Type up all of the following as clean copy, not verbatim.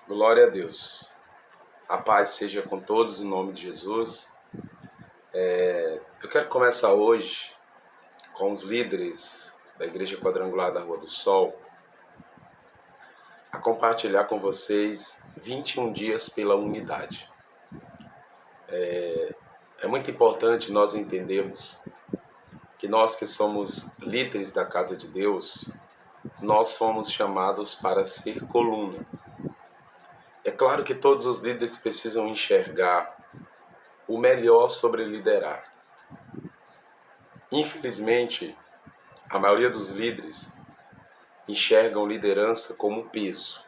Glória a Deus. A paz seja com todos em nome de Jesus. Eu quero começar hoje com os líderes da Igreja Quadrangular da Rua do Sol a compartilhar com vocês 21 dias pela unidade. É muito importante nós entendermos que nós que somos líderes da casa de Deus, nós fomos chamados para ser coluna. É claro que todos os líderes precisam enxergar o melhor sobre liderar. Infelizmente, a maioria dos líderes enxergam liderança como peso.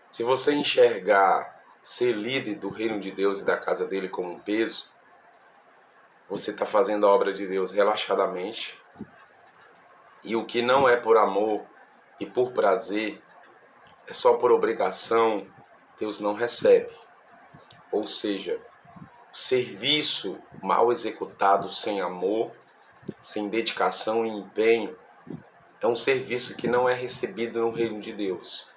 Se você enxergar ser líder do reino de Deus e da casa dele como um peso, você está fazendo a obra de Deus relaxadamente, e o que não é por amor e por prazer, é só por obrigação, Deus não recebe. Ou seja, o serviço mal executado sem amor, sem dedicação e empenho, é um serviço que não é recebido no reino de Deus.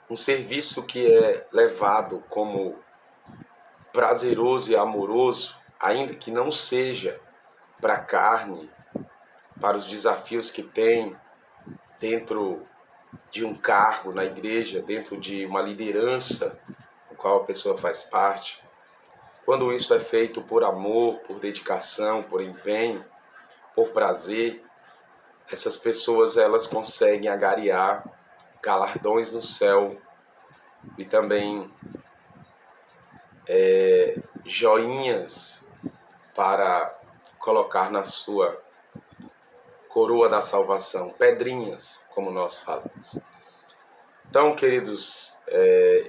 Um serviço que é levado como prazeroso e amoroso, ainda que não seja para a carne, para os desafios que tem dentro de um cargo na igreja, dentro de uma liderança com qual a pessoa faz parte. Quando isso é feito por amor, por dedicação, por empenho, por prazer, essas pessoas elas conseguem angariar galardões no céu e também joinhas para colocar na sua coroa da salvação, pedrinhas, como nós falamos. Então, queridos,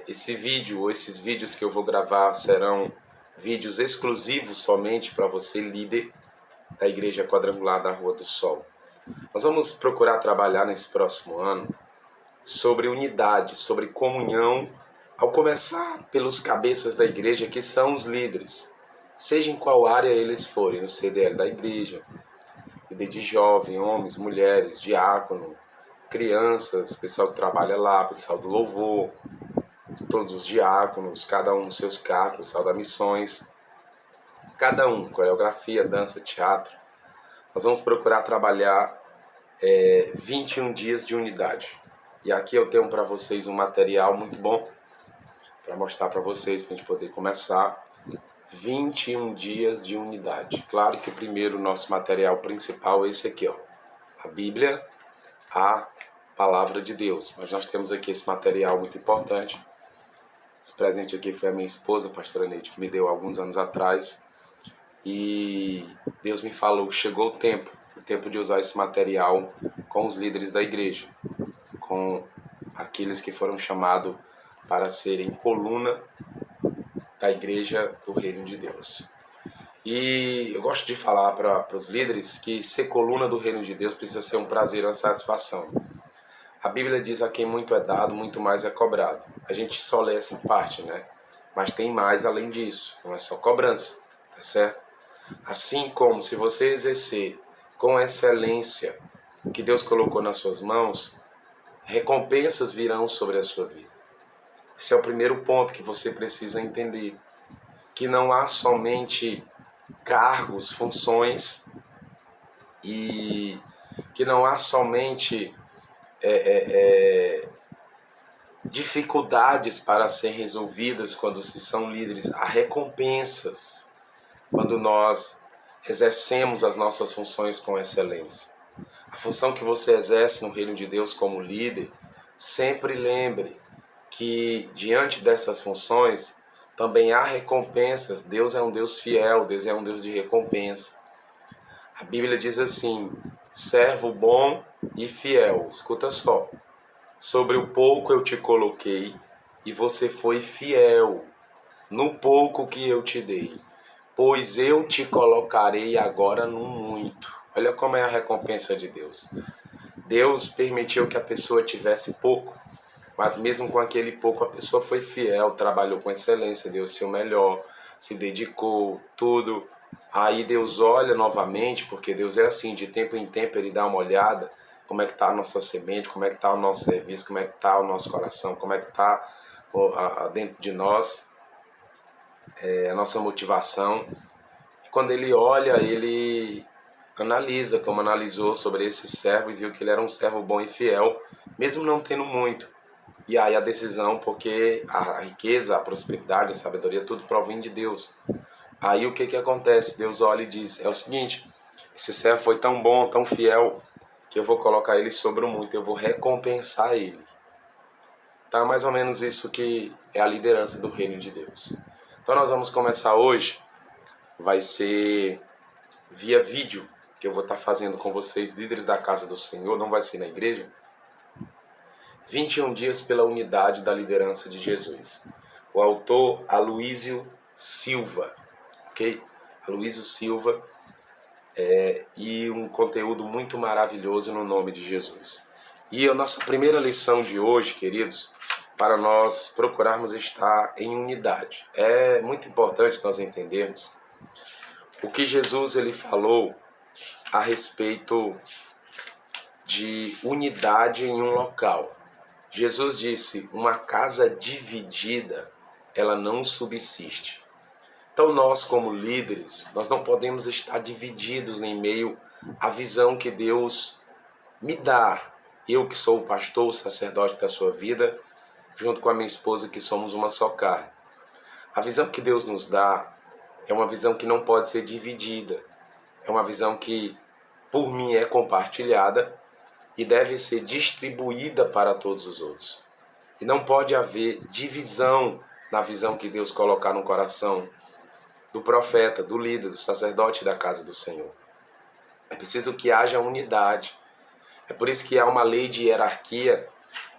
esses vídeos que eu vou gravar serão vídeos exclusivos somente para você, líder da Igreja Quadrangular da Rua do Sol. Nós vamos procurar trabalhar nesse próximo ano sobre unidade, sobre comunhão, ao começar pelos cabeças da igreja, que são os líderes, seja em qual área eles forem, no CDL da igreja, líder de jovem, homens, mulheres, diácono, crianças, pessoal que trabalha lá, pessoal do louvor, todos os diáconos, cada um nos seus cargos, pessoal da missões, cada um, coreografia, dança, teatro. Nós vamos procurar trabalhar 21 dias de unidade. E aqui eu tenho para vocês um material muito bom para mostrar para vocês, para a gente poder começar. 21 dias de unidade. Claro que o primeiro, nosso material principal é esse aqui, ó, a Bíblia, a Palavra de Deus. Mas nós temos aqui esse material muito importante. Esse presente aqui foi a minha esposa, a pastora Neide, que me deu alguns anos atrás. E Deus me falou que chegou o tempo de usar esse material com os líderes da igreja, com aqueles que foram chamados para serem coluna da igreja do reino de Deus. E eu gosto de falar para os líderes que ser coluna do reino de Deus precisa ser um prazer, uma satisfação. A Bíblia diz: a quem muito é dado, muito mais é cobrado. A gente só lê essa parte, né? Mas tem mais além disso, não é só cobrança, tá certo? Assim como se você exercer com excelência o que Deus colocou nas suas mãos, recompensas virão sobre a sua vida. Esse é o primeiro ponto que você precisa entender. Que não há somente cargos, funções, e que não há somente dificuldades para serem resolvidas quando se são líderes. Há recompensas quando nós exercemos as nossas funções com excelência. A função que você exerce no reino de Deus como líder, sempre lembre que diante dessas funções também há recompensas. Deus é um Deus fiel, Deus é um Deus de recompensa. A Bíblia diz assim: servo bom e fiel. Escuta só. Sobre o pouco eu te coloquei e você foi fiel no pouco que eu te dei. Pois eu te colocarei agora no muito. Olha como é a recompensa de Deus. Deus permitiu que a pessoa tivesse pouco, mas mesmo com aquele pouco a pessoa foi fiel, trabalhou com excelência, deu o seu melhor, se dedicou, tudo. Aí Deus olha novamente, porque Deus é assim, de tempo em tempo Ele dá uma olhada como é que está a nossa semente, como é que está o nosso serviço, como é que está o nosso coração, como é que está dentro de nós, a nossa motivação. E quando ele olha, ele analisa, como analisou sobre esse servo e viu que ele era um servo bom e fiel, mesmo não tendo muito. E aí a decisão, porque a riqueza, a prosperidade, a sabedoria, tudo provém de Deus. Aí o que acontece? Deus olha e diz, é o seguinte, esse servo foi tão bom, tão fiel, que eu vou colocar ele sobre o muito, eu vou recompensar ele. Tá mais ou menos isso que é a liderança do reino de Deus. Então nós vamos começar hoje, vai ser via vídeo, que eu vou estar fazendo com vocês, líderes da casa do Senhor, não vai ser na igreja. 21 dias pela unidade da liderança de Jesus. O autor Aloísio Silva, ok? Aloísio Silva, e um conteúdo muito maravilhoso no nome de Jesus. E a nossa primeira lição de hoje, queridos, para nós procurarmos estar em unidade. É muito importante nós entendermos o que Jesus ele falou a respeito de unidade em um local. Jesus disse, uma casa dividida, ela não subsiste. Então nós, como líderes, nós não podemos estar divididos em meio à visão que Deus me dá. Eu que sou o pastor, o sacerdote da sua vida, junto com a minha esposa, que somos uma só carne. A visão que Deus nos dá é uma visão que não pode ser dividida. É uma visão que, por mim, é compartilhada e deve ser distribuída para todos os outros. E não pode haver divisão na visão que Deus colocar no coração do profeta, do líder, do sacerdote da casa do Senhor. É preciso que haja unidade. É por isso que há uma lei de hierarquia,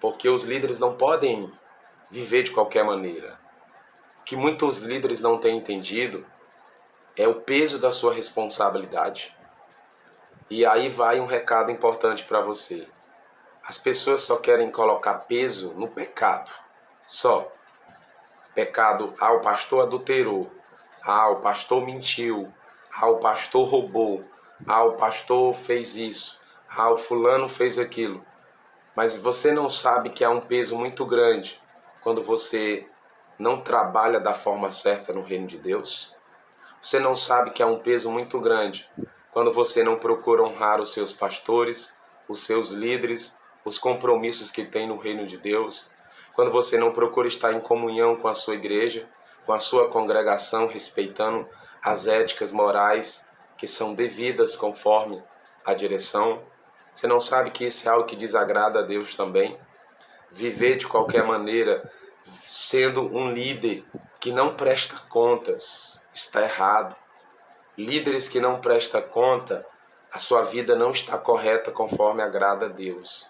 porque os líderes não podem viver de qualquer maneira. O que muitos líderes não têm entendido é o peso da sua responsabilidade. E aí vai um recado importante para você. As pessoas só querem colocar peso no pecado. Só. Pecado, o pastor adulterou. O pastor mentiu. O pastor roubou. O pastor fez isso. O fulano fez aquilo. Mas você não sabe que há um peso muito grande quando você não trabalha da forma certa no reino de Deus? Você não sabe que há um peso muito grande quando você não procura honrar os seus pastores, os seus líderes, os compromissos que tem no reino de Deus? Quando você não procura estar em comunhão com a sua igreja, com a sua congregação, respeitando as éticas morais que são devidas conforme a direção? Você não sabe que isso é algo que desagrada a Deus também? Viver de qualquer maneira, sendo um líder que não presta contas, está errado. Líderes que não prestam conta, a sua vida não está correta conforme agrada a Deus.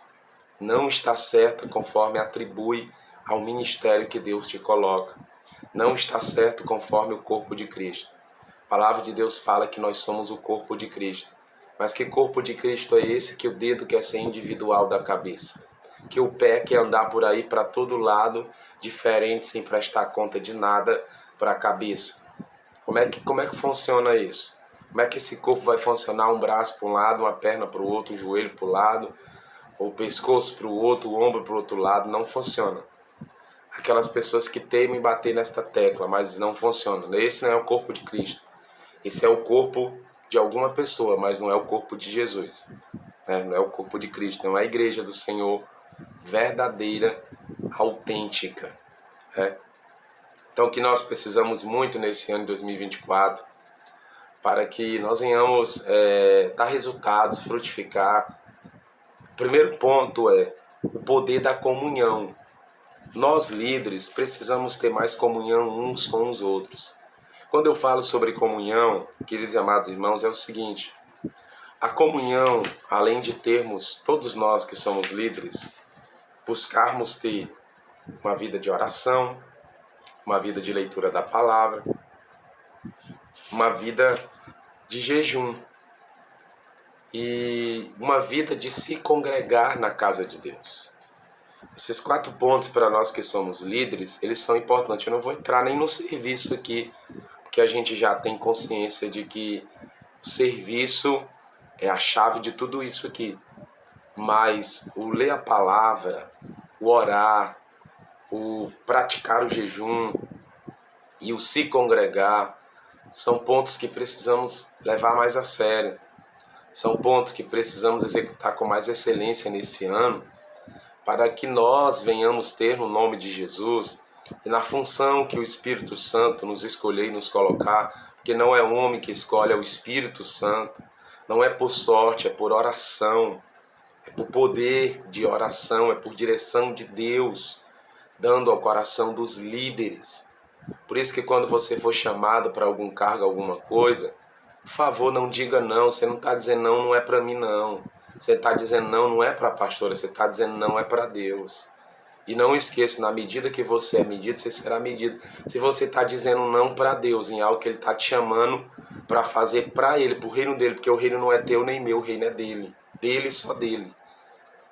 Não está certa conforme atribui ao ministério que Deus te coloca. Não está certo conforme o corpo de Cristo. A palavra de Deus fala que nós somos o corpo de Cristo. Mas que corpo de Cristo é esse que o dedo quer ser individual da cabeça? Que o pé quer andar por aí para todo lado, diferente, sem prestar conta de nada para a cabeça? Como é que funciona isso? Como é que esse corpo vai funcionar? Um braço para um lado, uma perna para o outro, um joelho para o lado, o pescoço para o outro, o ombro para o outro lado? Não funciona. Aquelas pessoas que teimam em bater nesta tecla, mas não funciona. Esse não é o corpo de Cristo. Esse é o corpo de alguma pessoa, mas não é o corpo de Jesus. Não é o corpo de Cristo, não é a igreja do Senhor verdadeira, autêntica. Então, o que nós precisamos muito nesse ano de 2024, para que nós venhamos dar resultados, frutificar. O primeiro ponto é o poder da comunhão. Nós, líderes, precisamos ter mais comunhão uns com os outros. Quando eu falo sobre comunhão, queridos e amados irmãos, é o seguinte: a comunhão, além de termos, todos nós que somos líderes, buscarmos ter uma vida de oração, uma vida de leitura da palavra, uma vida de jejum e uma vida de se congregar na casa de Deus. Esses 4 pontos para nós que somos líderes, eles são importantes. Eu não vou entrar nem no serviço aqui, porque a gente já tem consciência de que o serviço é a chave de tudo isso aqui. mas o ler a palavra, o orar, o praticar o jejum e o se congregar são pontos que precisamos levar mais a sério. São pontos que precisamos executar com mais excelência nesse ano, para que nós venhamos ter no nome de Jesus e na função que o Espírito Santo nos escolheu e nos colocar, porque não é o homem que escolhe, é o Espírito Santo. Não é por sorte, é por oração, é por poder de oração, é por direção de Deus, dando ao coração dos líderes. Por isso que quando você for chamado para algum cargo, alguma coisa, por favor, não diga não. Você não está dizendo não, não é para mim não. Você está dizendo não, não é para a pastora. Você está dizendo não, é para Deus. E não esqueça, na medida que você é medido, você será medido. Se você está dizendo não para Deus, em algo que Ele está te chamando para fazer para Ele, para o reino dEle, porque o reino não é teu nem meu, o reino é dEle. Dele, só dEle.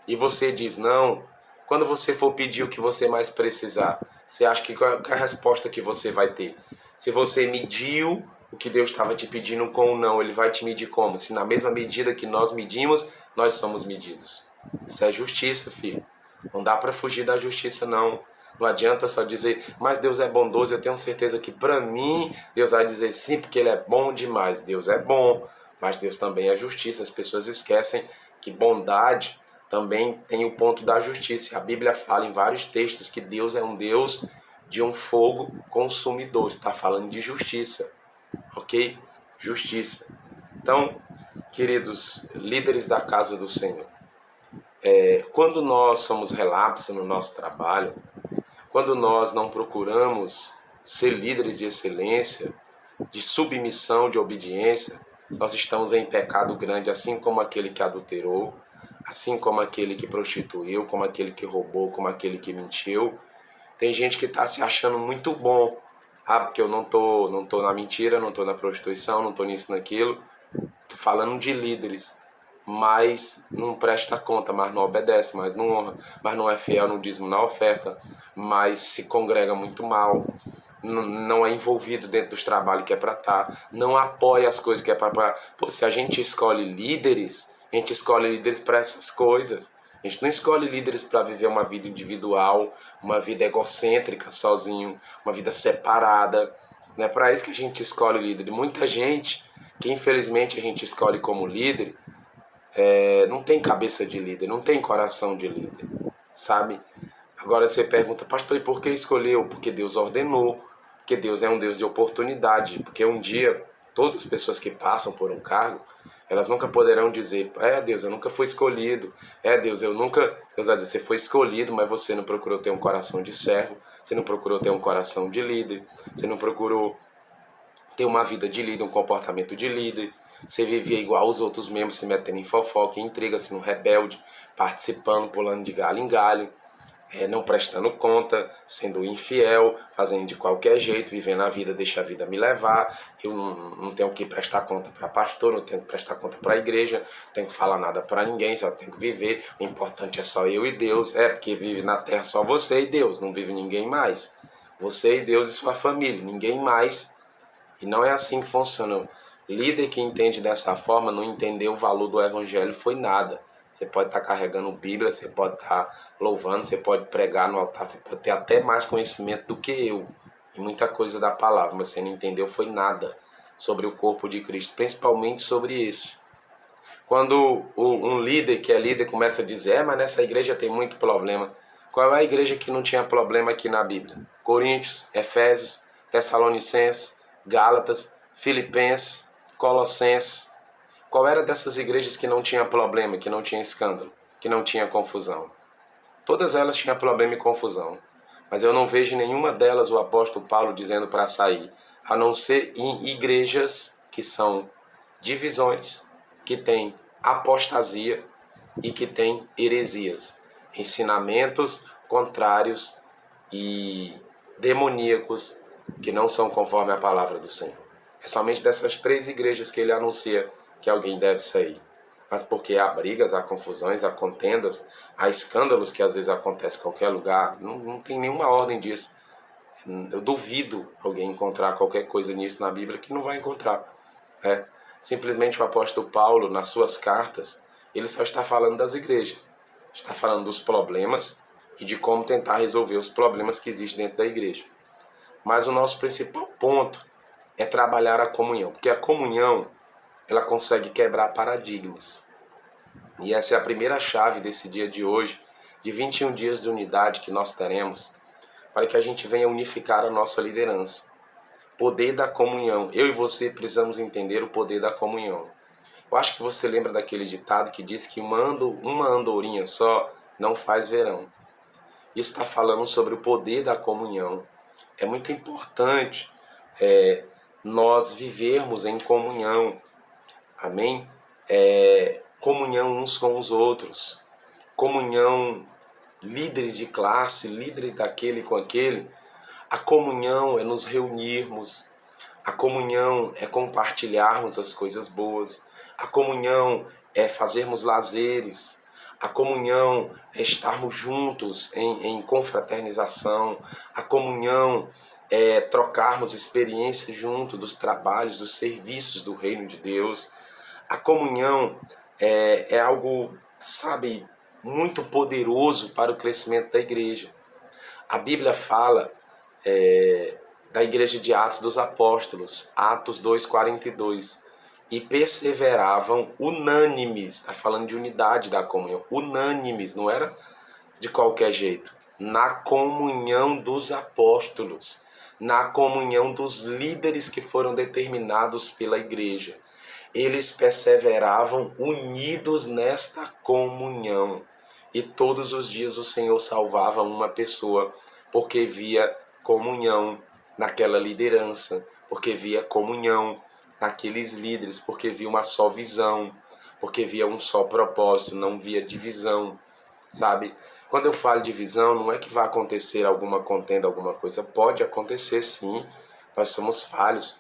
E você diz não, quando você for pedir o que você mais precisar, você acha que qual é a resposta que você vai ter? Se você mediu o que Deus estava te pedindo com o não, Ele vai te medir como? Se na mesma medida que nós medimos, nós somos medidos. Isso é justiça, filho. Não dá para fugir da justiça, não. Não adianta só dizer, mas Deus é bondoso. Eu tenho certeza que para mim, Deus vai dizer sim, porque Ele é bom demais. Deus é bom, mas Deus também é justiça. As pessoas esquecem que bondade também tem o ponto da justiça. A Bíblia fala em vários textos que Deus é um Deus de um fogo consumidor. Está falando de justiça, ok? Justiça. Então, queridos líderes da casa do Senhor, quando nós somos relapsos no nosso trabalho, quando nós não procuramos ser líderes de excelência, de submissão, de obediência, nós estamos em pecado grande, assim como aquele que adulterou, assim como aquele que prostituiu, como aquele que roubou, como aquele que mentiu. Tem gente que está se achando muito bom. Ah, porque eu não tô na mentira, não tô na prostituição, não tô nisso, naquilo. Tô falando de líderes. Mas não presta conta, mas não obedece, mas não honra, mas não é fiel no dízimo, na oferta, mas se congrega muito mal, não é envolvido dentro dos trabalhos que é para estar, não apoia as coisas que é para... Pô, se a gente escolhe líderes, a gente escolhe líderes para essas coisas. A gente não escolhe líderes para viver uma vida individual, uma vida egocêntrica, sozinho, uma vida separada. Não é para isso que a gente escolhe líder. E muita gente que infelizmente a gente escolhe como líder não tem cabeça de líder, não tem coração de líder, sabe? Agora você pergunta, pastor, e por que escolheu? Porque Deus ordenou, porque Deus é um Deus de oportunidade, porque um dia todas as pessoas que passam por um cargo, elas nunca poderão dizer, Deus, eu nunca fui escolhido, Deus, eu nunca... Deus vai dizer, você foi escolhido, mas você não procurou ter um coração de servo, você não procurou ter um coração de líder, você não procurou ter uma vida de líder, um comportamento de líder. Você vivia igual os outros membros, se metendo em fofoca, em intriga, sendo rebelde, participando, pulando de galho em galho, não prestando conta, sendo infiel, fazendo de qualquer jeito, vivendo a vida, deixa a vida me levar. Eu não tenho que prestar conta para pastor, não tenho que prestar conta para a igreja, não tenho que falar nada para ninguém, só tenho que viver. O importante é só eu e Deus. Porque vive na terra só você e Deus, não vive ninguém mais. Você e Deus e sua família, ninguém mais. E não é assim que funciona. Líder que entende dessa forma não entendeu o valor do evangelho foi nada. Você pode estar carregando Bíblia, você pode estar louvando, você pode pregar no altar, você pode ter até mais conhecimento do que eu em muita coisa da palavra, mas você não entendeu foi nada sobre o corpo de Cristo, principalmente sobre esse. Quando um líder que é líder começa a dizer, mas nessa igreja tem muito problema. Qual é a igreja que não tinha problema aqui na Bíblia? Coríntios, Efésios, Tessalonicenses, Gálatas, Filipenses, Colossenses. Qual era dessas igrejas que não tinha problema, que não tinha escândalo, que não tinha confusão? Todas elas tinham problema e confusão. Mas eu não vejo nenhuma delas o apóstolo Paulo dizendo para sair, a não ser em igrejas que são divisões, que têm apostasia e que têm heresias, ensinamentos contrários e demoníacos que não são conforme a palavra do Senhor. É somente dessas 3 igrejas que ele anuncia que alguém deve sair. Mas porque há brigas, há confusões, há contendas, há escândalos que às vezes acontecem em qualquer lugar, não tem nenhuma ordem disso. Eu duvido alguém encontrar qualquer coisa nisso na Bíblia que não vai encontrar. Simplesmente o apóstolo Paulo, nas suas cartas, ele só está falando das igrejas. Está falando dos problemas e de como tentar resolver os problemas que existem dentro da igreja. Mas o nosso principal ponto é trabalhar a comunhão, porque a comunhão, ela consegue quebrar paradigmas. E essa é a primeira chave desse dia de hoje, de 21 dias de unidade que nós teremos, para que a gente venha unificar a nossa liderança. Poder da comunhão. Eu e você precisamos entender o poder da comunhão. Eu acho que você lembra daquele ditado que diz que uma andorinha só não faz verão. Isso está falando sobre o poder da comunhão. É muito importante nós vivermos em comunhão. Amém? Comunhão uns com os outros. Comunhão, líderes de classe, líderes daquele com aquele. A comunhão é nos reunirmos. A comunhão é compartilharmos as coisas boas. A comunhão é fazermos lazeres. A comunhão é estarmos juntos em confraternização. A comunhão é trocarmos experiências junto dos trabalhos, dos serviços do reino de Deus. A comunhão é algo, sabe, muito poderoso para o crescimento da igreja. A Bíblia fala da igreja de Atos dos Apóstolos, Atos 2:42, e perseveravam unânimes, está falando de unidade da comunhão, unânimes, não era de qualquer jeito, na comunhão dos apóstolos, na comunhão dos líderes que foram determinados pela igreja. Eles perseveravam unidos nesta comunhão, e todos os dias o Senhor salvava uma pessoa, porque via comunhão naquela liderança, porque via comunhão naqueles líderes, porque via uma só visão, porque via um só propósito, não via divisão, sabe? Quando eu falo de visão, não é que vai acontecer alguma contenda, alguma coisa. Pode acontecer sim, nós somos falhos,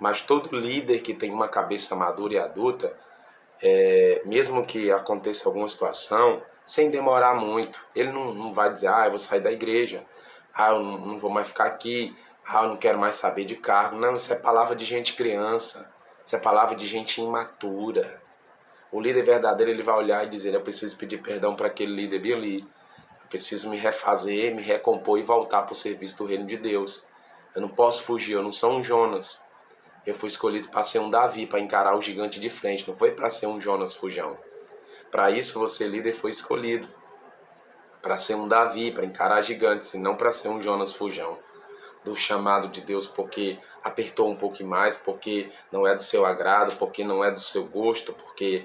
mas todo líder que tem uma cabeça madura e adulta, mesmo que aconteça alguma situação, sem demorar muito, ele não vai dizer, eu vou sair da igreja, eu não vou mais ficar aqui, eu não quero mais saber de cargo. Não, isso é palavra de gente criança, isso é palavra de gente imatura. O líder verdadeiro, ele vai olhar e dizer, eu preciso pedir perdão para aquele líder bem ali, eu preciso me refazer, me recompor e voltar para o serviço do reino de Deus. Eu não posso fugir, eu não sou um Jonas. Eu fui escolhido para ser um Davi, para encarar o gigante de frente, não foi para ser um Jonas fujão. Para isso você, líder, foi escolhido para ser um Davi, para encarar gigantes, e não para ser um Jonas fujão. Do chamado de Deus, porque apertou um pouco mais, porque não é do seu agrado, porque não é do seu gosto, porque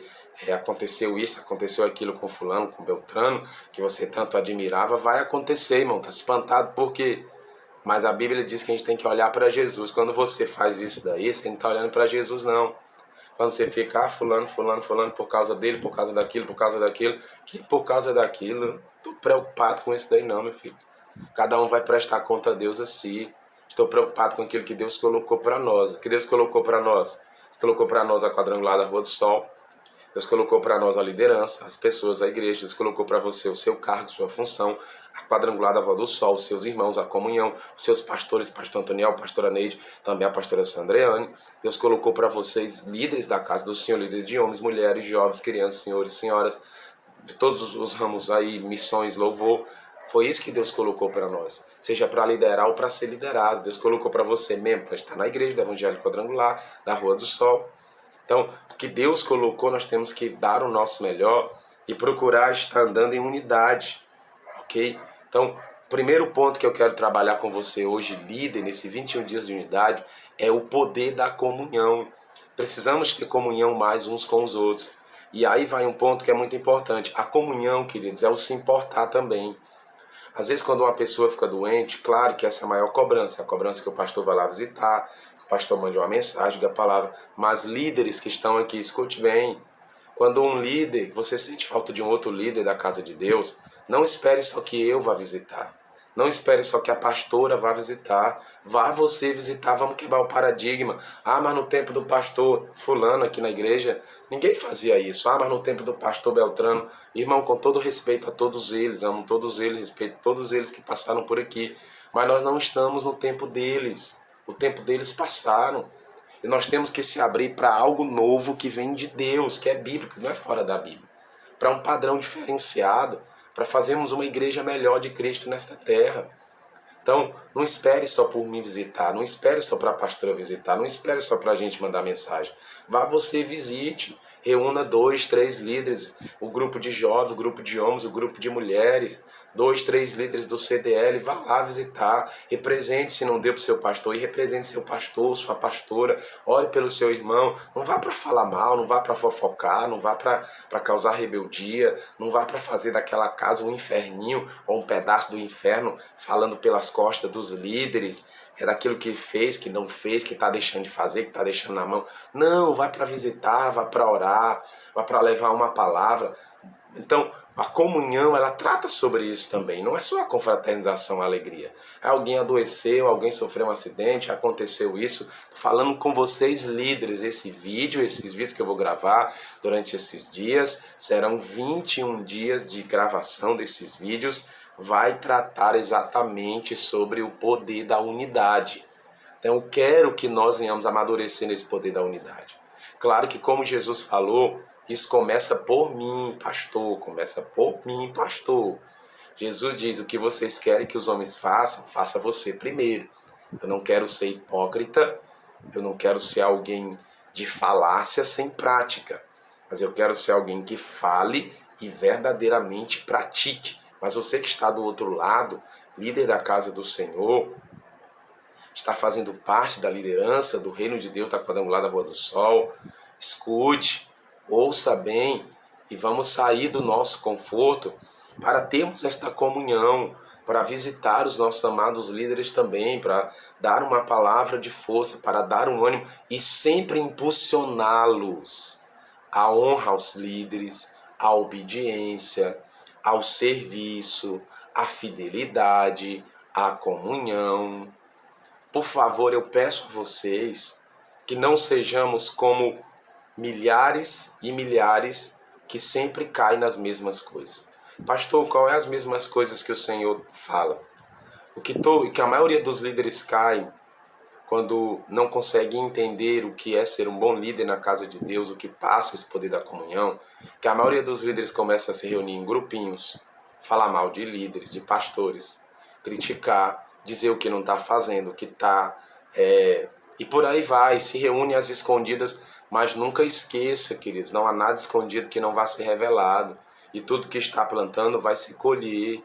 aconteceu isso, aconteceu aquilo com fulano, com Beltrano, que você tanto admirava. Vai acontecer, irmão, tá espantado por quê? Mas a Bíblia diz que a gente tem que olhar para Jesus. Quando você faz isso daí, você não está olhando para Jesus, não. Quando você fica, fulano, por causa dele, por causa daquilo, que por causa daquilo, tô preocupado com isso daí não, meu filho. Cada um vai prestar conta a Deus a si. Estou preocupado com aquilo que Deus colocou para nós. O que Deus colocou para nós? Deus colocou para nós a quadrangular da Rua do Sol. Deus colocou para nós a liderança, as pessoas, a igreja. Deus colocou para você o seu cargo, sua função, a quadrangular da Rua do Sol, os seus irmãos, a comunhão, os seus pastores, pastor Antoniel, pastora Neide, também a pastora Sandreane. Deus colocou para vocês líderes da casa do Senhor, líderes de homens, mulheres, jovens, crianças, senhores, senhoras, de todos os ramos aí, missões, louvor. Foi isso que Deus colocou para nós. Seja para liderar ou para ser liderado. Deus colocou para você mesmo, para estar na igreja do Evangelho Quadrangular, da Rua do Sol. Então, o que Deus colocou, nós temos que dar o nosso melhor e procurar estar andando em unidade. Ok? Então, o primeiro ponto que eu quero trabalhar com você hoje, líder, nesse 21 dias de unidade, é o poder da comunhão. Precisamos ter comunhão mais uns com os outros. E aí vai um ponto que é muito importante. A comunhão, queridos, é o se importar também. Às vezes, quando uma pessoa fica doente, claro que essa é a maior cobrança. A cobrança que o pastor vai lá visitar, que o pastor mande uma mensagem, diga a palavra. Mas líderes que estão aqui, escute bem. Quando um líder, você sente falta de um outro líder da casa de Deus, não espere só que eu vá visitar. Não espere só que a pastora vá visitar. Vá você visitar, vamos quebrar o paradigma. Mas no tempo do pastor fulano aqui na igreja, ninguém fazia isso. Mas no tempo do pastor Beltrano, irmão, com todo respeito a todos eles, amo todos eles, respeito todos eles que passaram por aqui. Mas nós não estamos no tempo deles. O tempo deles passaram. E nós temos que se abrir para algo novo que vem de Deus, que é bíblico, não é fora da Bíblia. para um padrão diferenciado, para fazermos uma igreja melhor de Cristo nesta terra. Então, não espere só por me visitar, não espere só para a pastora visitar, não espere só para a gente mandar mensagem. Vá você, visite, reúna 2, 3 líderes, o grupo de jovens, o grupo de homens, o grupo de mulheres, 2, 3 líderes do CDL, vá lá visitar, represente se não deu para o seu pastor, e represente seu pastor, sua pastora, ore pelo seu irmão, não vá para falar mal, não vá para fofocar, não vá para causar rebeldia, não vá para fazer daquela casa um inferninho ou um pedaço do inferno, falando pelas costas dos líderes, daquilo que fez, que não fez, que está deixando de fazer, que está deixando na mão. Não, vai para visitar, vai para orar, vai para levar uma palavra. Então, a comunhão, ela trata sobre isso também. Não é só a confraternização, a alegria. Alguém adoeceu, alguém sofreu um acidente, aconteceu isso. Tô falando com vocês, líderes, esses vídeos que eu vou gravar durante esses dias, serão 21 dias de gravação desses vídeos, vai tratar exatamente sobre o poder da unidade. Então, eu quero que nós venhamos amadurecer nesse poder da unidade. Claro que, como Jesus falou, isso começa por mim, pastor. Começa por mim, pastor. Jesus diz, o que vocês querem que os homens façam, faça você primeiro. Eu não quero ser hipócrita, eu não quero ser alguém de falácia sem prática. Mas eu quero ser alguém que fale e verdadeiramente pratique. Mas você que está do outro lado, líder da casa do Senhor, está fazendo parte da liderança do reino de Deus da Quadrangular da Rua do Sol, escute, ouça bem e vamos sair do nosso conforto para termos esta comunhão, para visitar os nossos amados líderes também, para dar uma palavra de força, para dar um ânimo e sempre impulsioná-los à honra aos líderes, à obediência, ao serviço, à fidelidade, à comunhão. Por favor, eu peço a vocês que não sejamos como milhares e milhares que sempre caem nas mesmas coisas. Pastor, qual é as mesmas coisas que o Senhor fala? O que a maioria dos líderes cai quando não conseguem entender o que é ser um bom líder na casa de Deus, o que passa esse poder da comunhão, que a maioria dos líderes começa a se reunir em grupinhos, falar mal de líderes, de pastores, criticar, dizer o que não está fazendo, o que está... E por aí vai, se reúne às escondidas, mas nunca esqueça, queridos, não há nada escondido que não vá ser revelado. E tudo que está plantando vai se colher.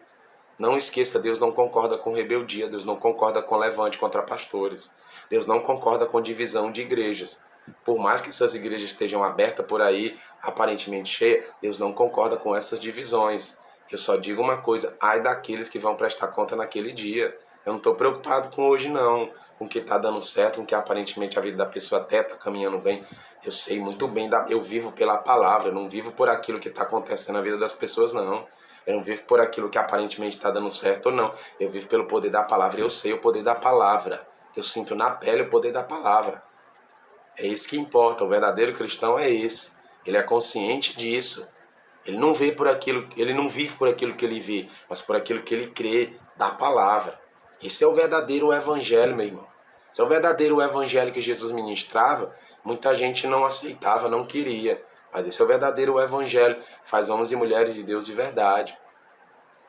Não esqueça, Deus não concorda com rebeldia, Deus não concorda com levante contra pastores. Deus não concorda com divisão de igrejas. Por mais que essas igrejas estejam abertas por aí, aparentemente cheias, Deus não concorda com essas divisões. Eu só digo uma coisa, ai daqueles que vão prestar conta naquele dia. Eu não estou preocupado com hoje não, com o que está dando certo, com que aparentemente a vida da pessoa até está caminhando bem. Eu sei muito bem, eu vivo pela palavra, eu não vivo por aquilo que está acontecendo na vida das pessoas não. Eu não vivo por aquilo que aparentemente está dando certo ou não. Eu vivo pelo poder da palavra, eu sei o poder da palavra. Eu sinto na pele o poder da palavra. É isso que importa, o verdadeiro cristão é esse. Ele é consciente disso. Ele não vê por aquilo, ele não vive por aquilo que ele vê, mas por aquilo que ele crê da palavra. Esse é o verdadeiro evangelho, meu irmão. Esse é o verdadeiro evangelho que Jesus ministrava. Muita gente não aceitava, não queria. Mas esse é o verdadeiro evangelho. Faz homens e mulheres de Deus de verdade.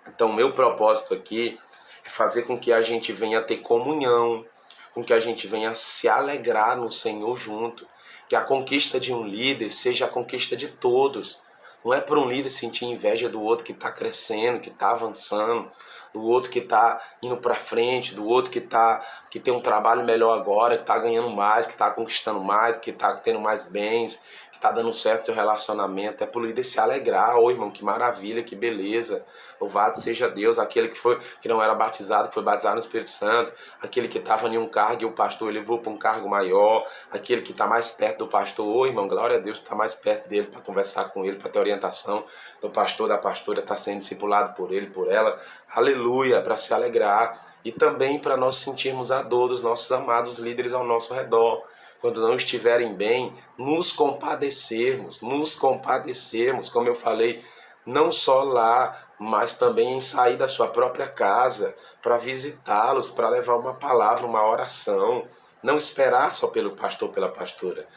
Então, o meu propósito aqui é fazer com que a gente venha ter comunhão, com que a gente venha se alegrar no Senhor junto. Que a conquista de um líder seja a conquista de todos. Não é para um líder sentir inveja do outro que está crescendo, que está avançando, do outro que está indo para frente, do outro que tem um trabalho melhor agora, que está ganhando mais, que está conquistando mais, que está tendo mais bens, que está dando certo seu relacionamento. É para o líder se alegrar. Ô irmão, que maravilha, que beleza. Louvado seja Deus, aquele que não era batizado, que foi batizado no Espírito Santo, aquele que estava em um cargo e o pastor levou para um cargo maior, aquele que está mais perto do pastor. Ô irmão, glória a Deus, está mais perto dele para conversar com ele, para ter orientação do pastor, da pastora, está sendo discipulado por ele, por ela. Aleluia, para se alegrar. E também para nós sentirmos a dor dos nossos amados líderes ao nosso redor. Quando não estiverem bem, nos compadecermos, como eu falei, não só lá, mas também em sair da sua própria casa, para visitá-los, para levar uma palavra, uma oração. Não esperar só pelo pastor, pela pastora.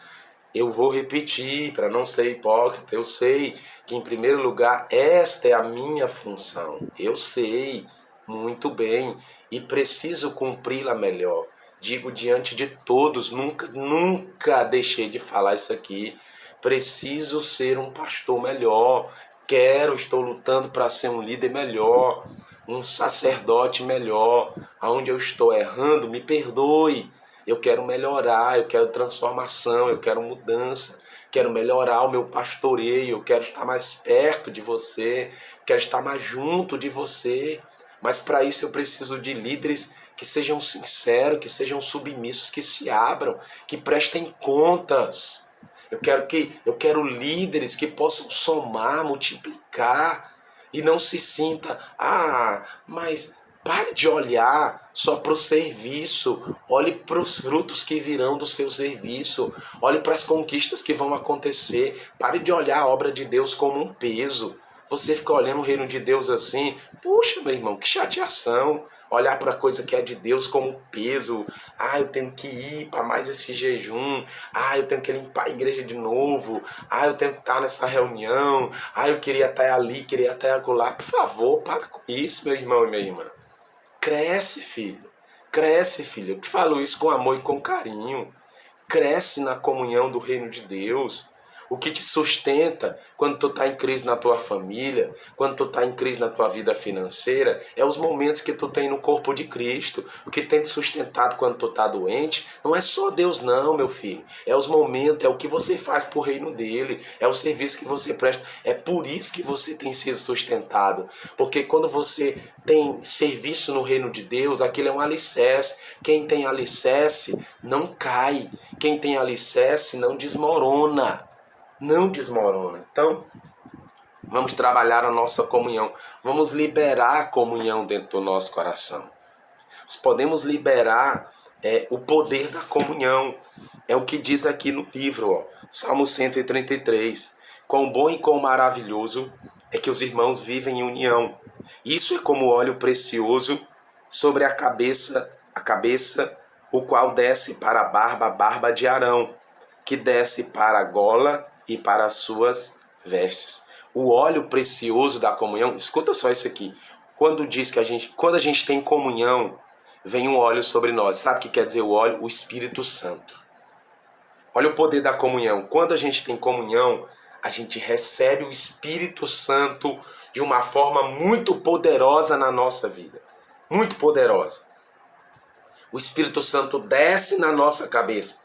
Eu vou repetir para não ser hipócrita. Eu sei que, em primeiro lugar, esta é a minha função. Eu sei muito bem e preciso cumpri-la melhor. Digo diante de todos, nunca deixei de falar isso aqui. Preciso ser um pastor melhor. Estou lutando para ser um líder melhor, um sacerdote melhor. Aonde eu estou errando, me perdoe. Eu quero melhorar, eu quero transformação, eu quero mudança, quero melhorar o meu pastoreio, eu quero estar mais perto de você, quero estar mais junto de você. Mas para isso eu preciso de líderes que sejam sinceros, que sejam submissos, que se abram, que prestem contas. Eu quero líderes que possam somar, multiplicar e não se sinta, mas pare de olhar só para o serviço, olhe para os frutos que virão do seu serviço, olhe para as conquistas que vão acontecer, pare de olhar a obra de Deus como um peso. Você fica olhando o reino de Deus assim, puxa, meu irmão, que chateação. Olhar para a coisa que é de Deus como peso. Eu tenho que ir para mais esse jejum. Eu tenho que limpar a igreja de novo. Eu tenho que estar nessa reunião. Eu queria estar ali, queria estar acolá. Por favor, para com isso, meu irmão e minha irmã. Cresce, filho. Cresce, filho. Eu te falo isso com amor e com carinho. Cresce na comunhão do reino de Deus. O que te sustenta quando tu está em crise na tua família, quando tu está em crise na tua vida financeira, é os momentos que tu tem no corpo de Cristo. O que tem te sustentado quando tu está doente, não é só Deus não, meu filho. É os momentos, é o que você faz pro reino dele, é o serviço que você presta. É por isso que você tem sido sustentado. Porque quando você tem serviço no reino de Deus, aquilo é um alicerce. Quem tem alicerce não cai. Quem tem alicerce não desmorona. Não desmorona. Então, vamos trabalhar a nossa comunhão. Vamos liberar a comunhão dentro do nosso coração. Nós podemos liberar o poder da comunhão. É o que diz aqui no livro, Salmo 133. Quão bom e quão maravilhoso é que os irmãos vivem em união. Isso é como óleo precioso sobre a cabeça, o qual desce para a barba de Arão, que desce para a gola e para as suas vestes. O óleo precioso da comunhão, escuta só isso aqui. Quando diz que quando a gente tem comunhão, vem um óleo sobre nós. Sabe o que quer dizer o óleo? O Espírito Santo. Olha o poder da comunhão. Quando a gente tem comunhão, a gente recebe o Espírito Santo de uma forma muito poderosa na nossa vida. Muito poderosa. O Espírito Santo desce na nossa cabeça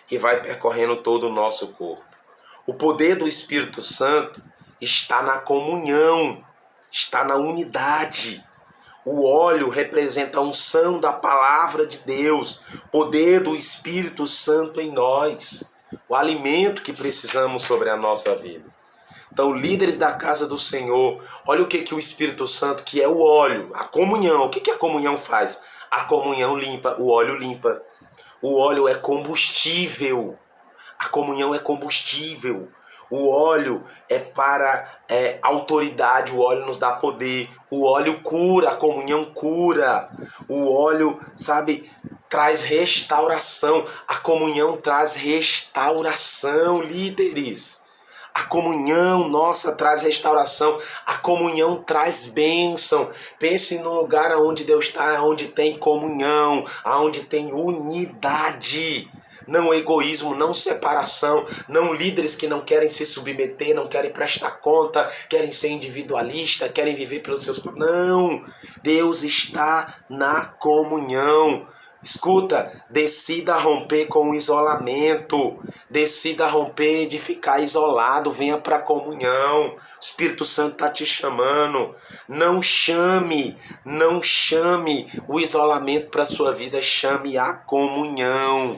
e vai percorrendo todo o nosso corpo. O poder do Espírito Santo está na comunhão, está na unidade. O óleo representa a unção da palavra de Deus, poder do Espírito Santo em nós, o alimento que precisamos sobre a nossa vida. Então, líderes da casa do Senhor, olha o que o Espírito Santo, que é o óleo, a comunhão, o que a comunhão faz? A comunhão limpa, o óleo limpa. O óleo é combustível. A comunhão é combustível. O óleo é para autoridade, o óleo nos dá poder. O óleo cura, a comunhão cura. O óleo, traz restauração. A comunhão traz restauração, líderes. A comunhão nossa traz restauração. A comunhão traz bênção. Pense no lugar onde Deus está, onde tem comunhão, onde tem unidade. Não egoísmo, não separação, não líderes que não querem se submeter, não querem prestar conta, querem ser individualistas, querem viver pelos seus... Não! Deus está na comunhão. Escuta, decida romper com o isolamento, decida romper de ficar isolado, venha para a comunhão. O Espírito Santo está te chamando. Não chame o isolamento para a sua vida, chame a comunhão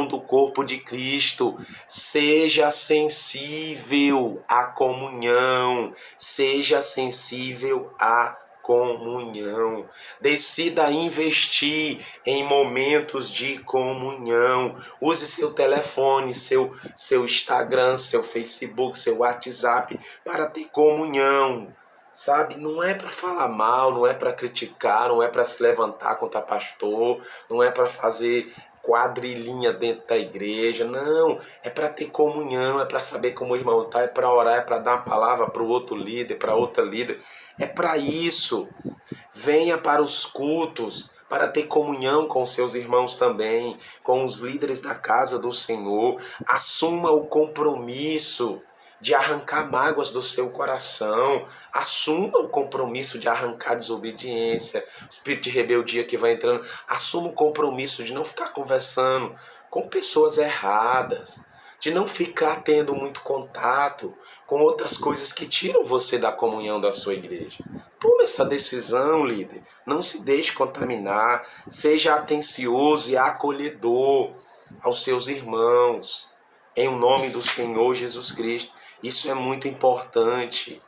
do corpo de Cristo. Seja sensível à comunhão, seja sensível à comunhão. Decida investir em momentos de comunhão. Use seu telefone, seu Instagram, seu Facebook, seu WhatsApp para ter comunhão. Não é para falar mal, não é para criticar, não é para se levantar contra pastor, não é para fazer quadrilhinha dentro da igreja. Não, é para ter comunhão, é para saber como o irmão está, é para orar, é para dar uma palavra para o outro líder, para outra líder. É para isso. Venha para os cultos, para ter comunhão com seus irmãos também, com os líderes da casa do Senhor. Assuma o compromisso de arrancar mágoas do seu coração. Assuma o compromisso de arrancar desobediência, espírito de rebeldia que vai entrando. Assuma o compromisso de não ficar conversando com pessoas erradas, de não ficar tendo muito contato com outras coisas que tiram você da comunhão da sua igreja. Tome essa decisão, líder. Não se deixe contaminar. Seja atencioso e acolhedor aos seus irmãos, em nome do Senhor Jesus Cristo. Isso é muito importante.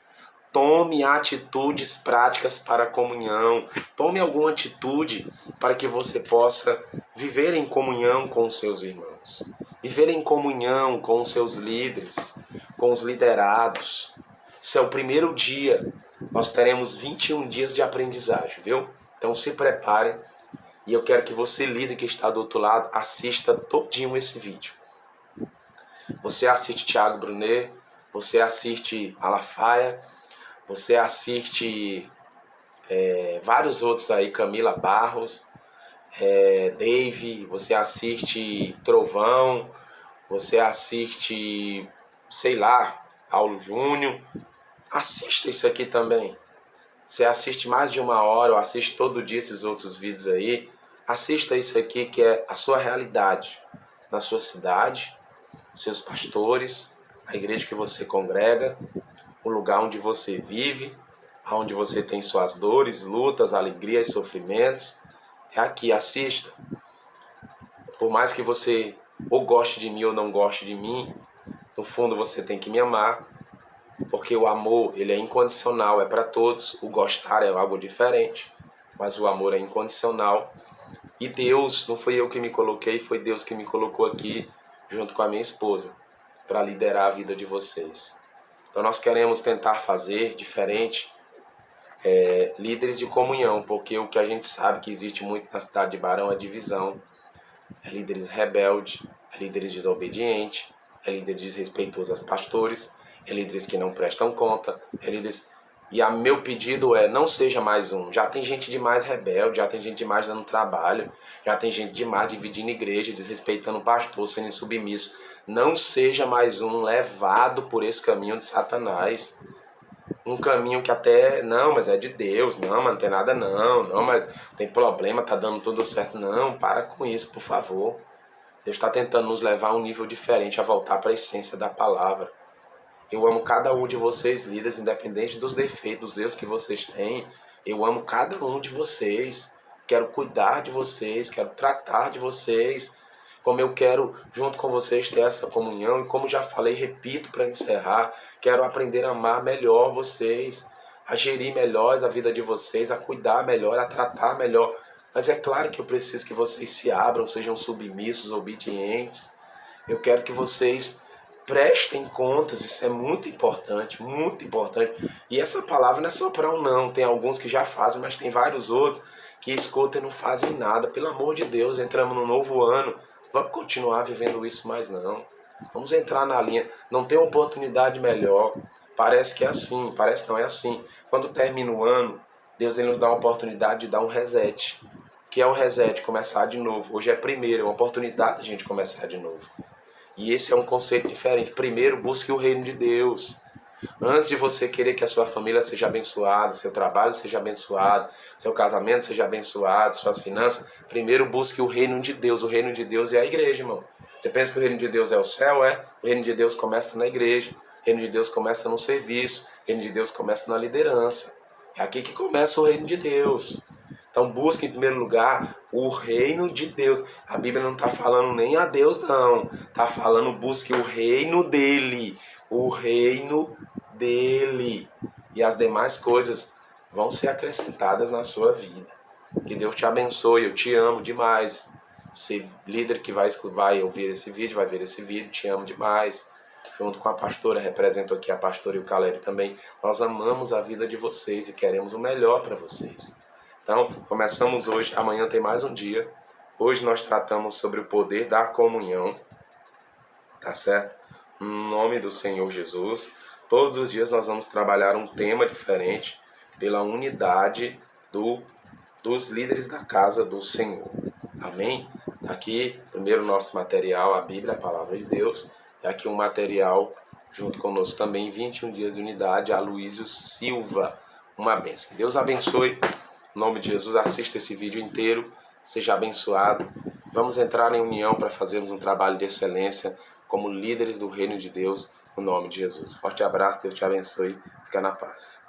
Tome atitudes práticas para a comunhão. Tome alguma atitude para que você possa viver em comunhão com os seus irmãos. Viver em comunhão com os seus líderes, com os liderados. Esse é o primeiro dia. Nós teremos 21 dias de aprendizagem, viu? Então se prepare. E eu quero que você, líder que está do outro lado, assista todinho esse vídeo. Você assiste Thiago Brunet, você assiste Malafaia, você assiste vários outros aí, Camila Barros, Dave, você assiste Trovão, você assiste, sei lá, Paulo Júnior. Assista isso aqui também. Você assiste mais de 1 hora, ou assiste todo dia esses outros vídeos aí. Assista isso aqui que é a sua realidade na sua cidade, seus pastores, a igreja que você congrega, o lugar onde você vive, onde você tem suas dores, lutas, alegrias, sofrimentos. É aqui, assista. Por mais que você ou goste de mim ou não goste de mim, no fundo você tem que me amar, porque o amor, ele é incondicional, é para todos. O gostar é algo diferente, mas o amor é incondicional. E Deus, não foi eu que me coloquei, foi Deus que me colocou aqui, junto com a minha esposa, para liderar a vida de vocês. Então nós queremos tentar fazer diferente, líderes de comunhão, porque o que a gente sabe que existe muito na cidade de Barão é divisão, é líderes rebeldes, é líderes desobedientes, é líderes desrespeitosos aos pastores, é líderes que não prestam conta, é líderes... E o meu pedido é, não seja mais um. Já tem gente demais rebelde, já tem gente demais dando trabalho, já tem gente demais dividindo igreja, desrespeitando o pastor, sendo insubmisso. Não seja mais um levado por esse caminho de Satanás. Um caminho que até, não, mas é de Deus, não, mas não tem nada não, mas tem problema, tá dando tudo certo. Não, para com isso, por favor. Deus está tentando nos levar a um nível diferente, a voltar para a essência da palavra. Eu amo cada um de vocês, líderes, independente dos defeitos, dos erros que vocês têm. Eu amo cada um de vocês. Quero cuidar de vocês, quero tratar de vocês. Como eu quero, junto com vocês, ter essa comunhão. E como já falei, repito para encerrar, quero aprender a amar melhor vocês, a gerir melhor a vida de vocês, a cuidar melhor, a tratar melhor. Mas é claro que eu preciso que vocês se abram, sejam submissos, obedientes. Eu quero que vocês prestem contas, isso é muito importante, muito importante. E essa palavra não é só para um não, tem alguns que já fazem, mas tem vários outros que escutam e não fazem nada. Pelo amor de Deus, entramos no novo ano, vamos continuar vivendo isso mais não. Vamos entrar na linha, não tem oportunidade melhor. Parece que é assim, parece não é assim. Quando termina o ano, Deus ele nos dá a oportunidade de dar um reset. O que é o reset? Começar de novo. Hoje é primeiro, é uma oportunidade de a gente começar de novo. E esse é um conceito diferente. Primeiro, busque o reino de Deus. Antes de você querer que a sua família seja abençoada, seu trabalho seja abençoado, seu casamento seja abençoado, suas finanças, primeiro busque o reino de Deus. O reino de Deus é a igreja, irmão. Você pensa que o reino de Deus é o céu? O reino de Deus começa na igreja. O reino de Deus começa no serviço. O reino de Deus começa na liderança. É aqui que começa o reino de Deus. Então busque em primeiro lugar o reino de Deus. A Bíblia não está falando nem a Deus não. Está falando busque o reino dele. O reino dele. E as demais coisas vão ser acrescentadas na sua vida. Que Deus te abençoe. Eu te amo demais. Você, líder que vai ouvir esse vídeo, vai ver esse vídeo, te amo demais. Junto com a pastora, represento aqui a pastora e o Caleb também. Nós amamos a vida de vocês e queremos o melhor para vocês. Então, começamos hoje, amanhã tem mais um dia. Hoje nós tratamos sobre o poder da comunhão, tá certo? No nome do Senhor Jesus. Todos os dias nós vamos trabalhar um tema diferente pela unidade dos líderes da casa do Senhor. Amém? Aqui, primeiro nosso material, a Bíblia, a Palavra de Deus. E aqui um material, junto conosco também, 21 dias de unidade, Aloísio Silva. Uma bênção. Deus abençoe. Em nome de Jesus, assista esse vídeo inteiro. Seja abençoado. Vamos entrar em união para fazermos um trabalho de excelência como líderes do reino de Deus, no nome de Jesus. Forte abraço, Deus te abençoe. Fica na paz.